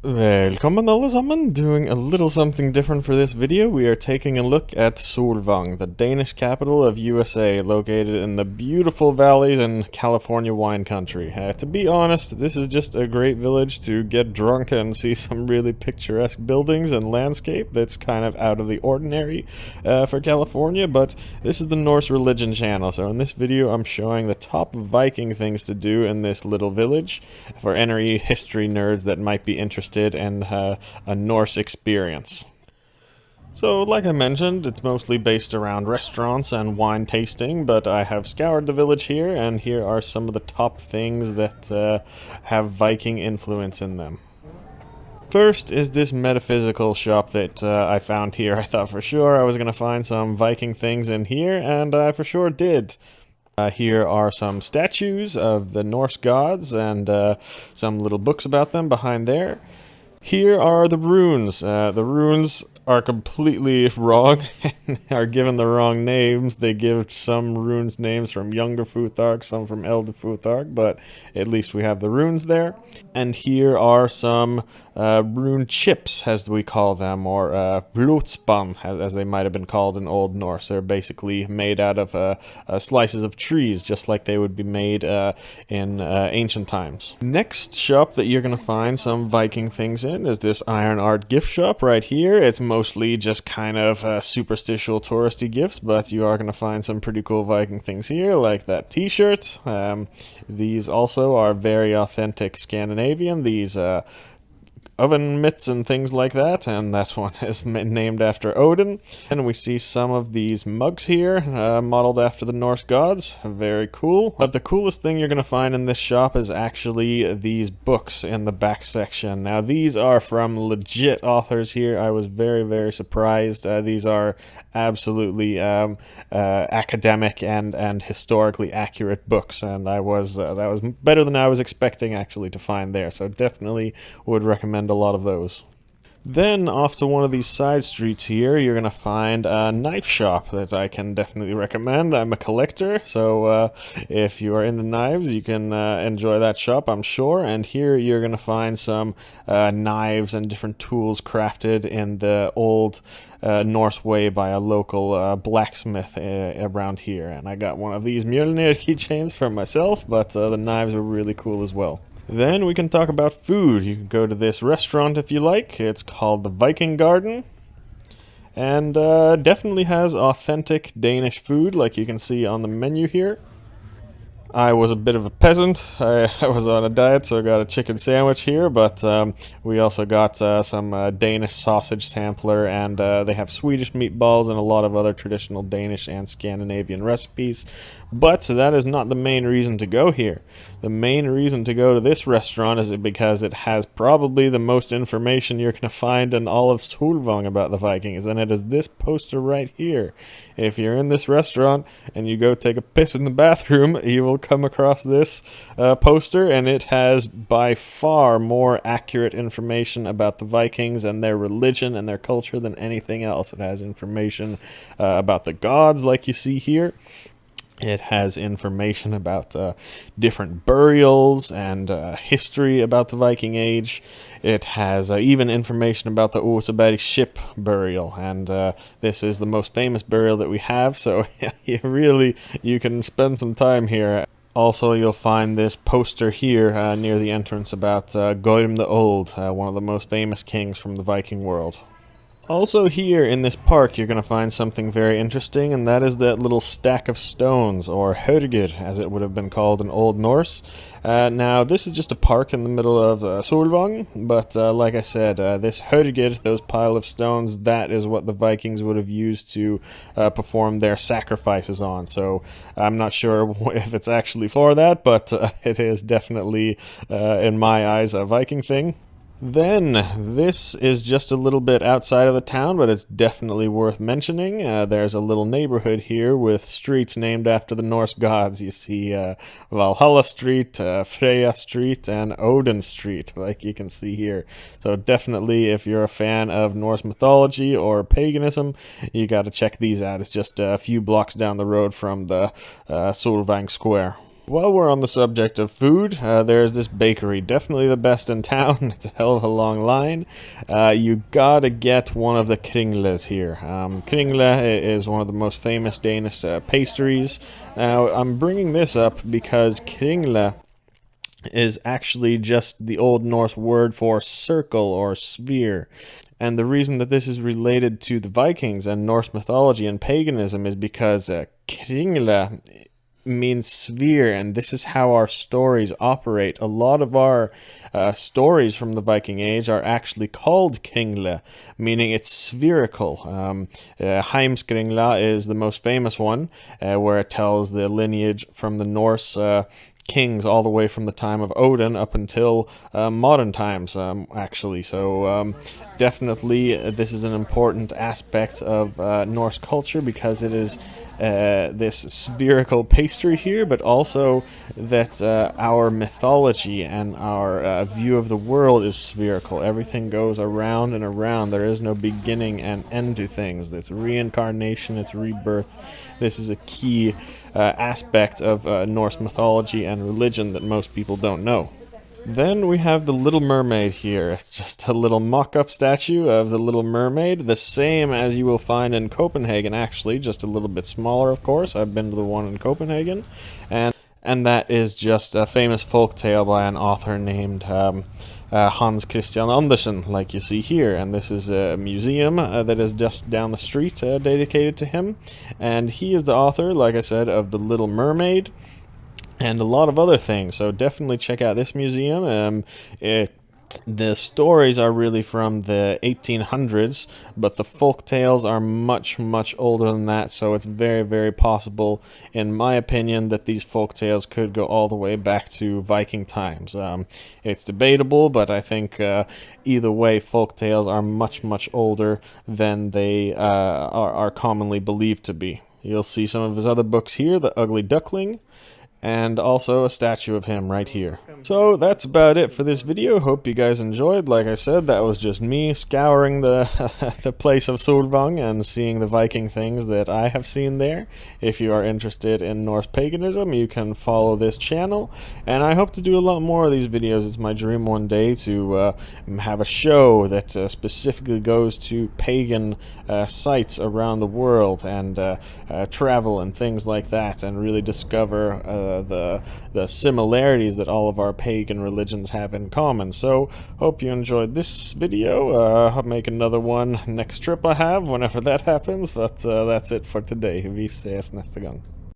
Velkommen alle sammen, doing a little something different for this video. We are taking a look at Solvang, the Danish capital of USA, located in the beautiful valleys in California wine country. To be honest, this is just a great village to get drunk and see some really picturesque buildings and landscape that's kind of out of the ordinary for California, but this is the Norse religion channel, so in this video I'm showing the top Viking things to do in this little village for any history nerds that might be interested in a Norse experience. So, like I mentioned, it's mostly based around restaurants and wine tasting, but I have scoured the village here, and here are some of the top things that have Viking influence in them. First is this metaphysical shop that I found here. I thought for sure I was going to find some Viking things in here, and I for sure did. Here are some statues of the Norse gods and some little books about them behind there. Here are the runes. The runes are completely wrong and are given the wrong names. They give some runes names from Younger Futhark, some from Elder Futhark, but at least we have the runes there. And here are some rune chips, as we call them, or blodspan, as they might have been called in Old Norse. They're basically made out of slices of trees, just like they would be made in ancient times. Next shop that you're going to find some Viking things in is this iron art gift shop right here. It's mostly just kind of superstitial touristy gifts, but you are going to find some pretty cool Viking things here, like that t-shirt. These also are very authentic Scandinavian. These oven mitts and things like that, and that one is named after Odin. And we see some of these mugs here, modeled after the Norse gods. Very cool. But the coolest thing you're going to find in this shop is actually these books in the back section. Now, these are from legit authors here. I was very, very surprised. These are absolutely academic and historically accurate books, and that was better than I was expecting actually to find there. So definitely would recommend a lot of those. Then off to one of these side streets here, you're gonna find a knife shop that I can definitely recommend. I'm a collector, so if you are into knives, you can enjoy that shop, I'm sure. And here you're gonna find some knives and different tools crafted in the old Norse way by a local blacksmith around here. And I got one of these Mjolnir keychains for myself, but the knives are really cool as well. Then we can talk about food. You can go to this restaurant if you like. It's called the Viking Garden, and definitely has authentic Danish food, like you can see on the menu here. I was a bit of a peasant. I was on a diet, so I got a chicken sandwich here, but we also got some Danish sausage sampler, and they have Swedish meatballs and a lot of other traditional Danish and Scandinavian recipes. But that is not the main reason to go here. The main reason to go to this restaurant is because it has probably the most information you're going to find in all of Solvang about the Vikings, and it is this poster right here. If you're in this restaurant and you go take a piss in the bathroom, you will come across this poster, and it has by far more accurate information about the Vikings and their religion and their culture than anything else. It has information about the gods, like you see here. It has information about different burials and history about the Viking Age. It has even information about the Oseberg ship burial, and this is the most famous burial that we have, so you can spend some time here. Also, you'll find this poster here near the entrance about Gorm the Old, one of the most famous kings from the Viking world. Also here in this park you're going to find something very interesting, and that is that little stack of stones, or hörgir as it would have been called in Old Norse. Now this is just a park in the middle of Solvang, but like I said, this hörgir, those pile of stones, that is what the Vikings would have used to perform their sacrifices on. So I'm not sure if it's actually for that, but it is definitely, in my eyes, a Viking thing. Then, this is just a little bit outside of the town, but it's definitely worth mentioning. There's a little neighborhood here with streets named after the Norse gods. You see Valhalla Street, Freya Street, and Odin Street, like you can see here. So definitely, if you're a fan of Norse mythology or paganism, you got to check these out. It's just a few blocks down the road from the Solvang Square. While we're on the subject of food, there's this bakery, definitely the best in town. It's a hell of a long line. You gotta get one of the Kringlas here. Kringla is one of the most famous Danish pastries. Now, I'm bringing this up because Kringla is actually just the Old Norse word for circle or sphere. And the reason that this is related to the Vikings and Norse mythology and paganism is because Kringla means sphere, and this is how our stories operate. A lot of our stories from the Viking Age are actually called Kingla, meaning it's spherical. Heimskringla is the most famous one, where it tells the lineage from the Norse kings all the way from the time of Odin up until modern times, actually. So definitely this is an important aspect of Norse culture, because it is this spherical pastry here, but also that our mythology and our view of the world is spherical. Everything goes around and around. There is no beginning and end to things. It's reincarnation, it's rebirth. This is a key aspect of Norse mythology and religion that most people don't know. Then we have the Little Mermaid here. It's just a little mock-up statue of the Little Mermaid, the same as you will find in Copenhagen, actually, just a little bit smaller, of course. I've been to the one in Copenhagen, and that is just a famous folk tale by an author named Hans Christian Andersen, like you see here. And this is a museum that is just down the street dedicated to him. And he is the author, like I said, of The Little Mermaid and a lot of other things. So definitely check out this museum. The stories are really from the 1800s, but the folk tales are much, much older than that, so it's very, very possible, in my opinion, that these folk tales could go all the way back to Viking times. It's debatable, but I think either way, folk tales are much, much older than they are commonly believed to be. You'll see some of his other books here, The Ugly Duckling, and also a statue of him right here. So that's about it for this video. Hope you guys enjoyed. Like I said, that was just me scouring the the place of Solvang and seeing the Viking things that I have seen there. If you are interested in Norse paganism, you can follow this channel, and I hope to do a lot more of these videos. It's my dream one day to have a show that specifically goes to pagan sites around the world and travel and things like that, and really discover the similarities that all of our pagan religions have in common. So hope you enjoyed this video. I'll make another one next trip I have, whenever that happens, but that's it for today. Vi ses nästa gång.